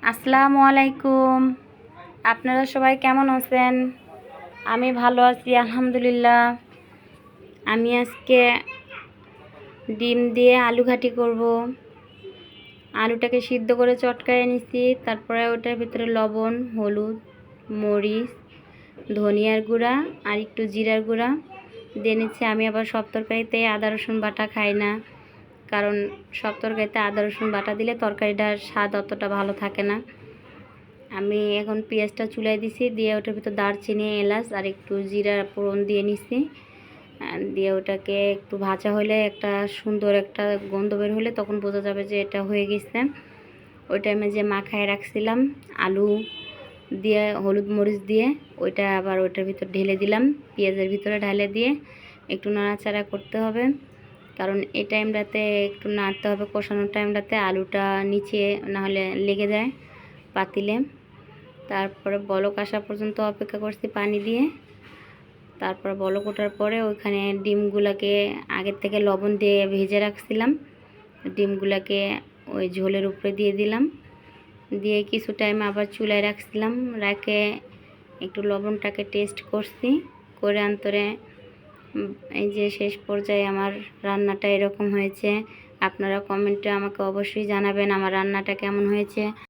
আসসালামু আলাইকুম। আপনারা সবাই কেমন আছেন? আমি ভালো আছি আলহামদুলিল্লাহ। আমি আজকে ডিম দিয়ে আলু ঘাটি করব। আলুটাকে সিদ্ধ করে চটকায় নিছি, তারপরে ওটার ভিতরে লবণ, হলুদ, মরিচ, ধনিয়ার গুঁড়া আর একটু জিরার গুঁড়া দিয়ে নিচ্ছি। আমি আবার সব তরকারিতে আদা রসুন বাটা খাই না, কারণ সব তরকারিতে আদা রসুন বাটা দিলে তরকারিটার স্বাদ অতটা ভালো থাকে না। আমি এখন পেঁয়াজটা চুলায় দিছি, দিয়ে ওটার ভিতর দারচিনি, এলাচ আর একটু জিরা ফোড়ন দিয়ে নিছি। দিয়ে ওটাকে একটু ভাজা হলে একটা সুন্দর একটা গন্ধ বের হলে তখন বোঝা যাবে যে এটা হয়ে গেছে। ওই টাইমে যে মাখায় রাখছিলাম আলু দিয়ে হলুদ মরিচ দিয়ে ওইটা আবার ওইটার ভিতর ঢেলে দিলাম, পেঁয়াজের ভিতরে ঢালে দিয়ে একটু নাড়াচাড়া করতে হবে, কারণ এই টাইমটাতে একটু নাড়তে হবে। কষানোর টাইমটাতে আলুটা নিচে না হলে লেগে যায় পাতিলে। তারপরে বলক আসা পর্যন্ত অপেক্ষা করছি পানি দিয়ে। তারপর বলক ওঠার পরে ওইখানে ডিমগুলোকে আগের থেকে লবণ দিয়ে ভেজে রাখছিলাম, ডিমগুলোকে ওই ঝোলের উপরে দিয়ে দিলাম। দিয়ে কিছু টাইম আবার চুলায় রাখছিলাম, রেখে একটু লবণটাকে টেস্ট করছি, করে অন্তরে এই যে শেষ পর্যায়ে আমার রান্নাটা এরকম হয়েছে। আপনারা কমেন্টে আমাকে অবশ্যই জানাবেন আমার রান্নাটা কেমন হয়েছে।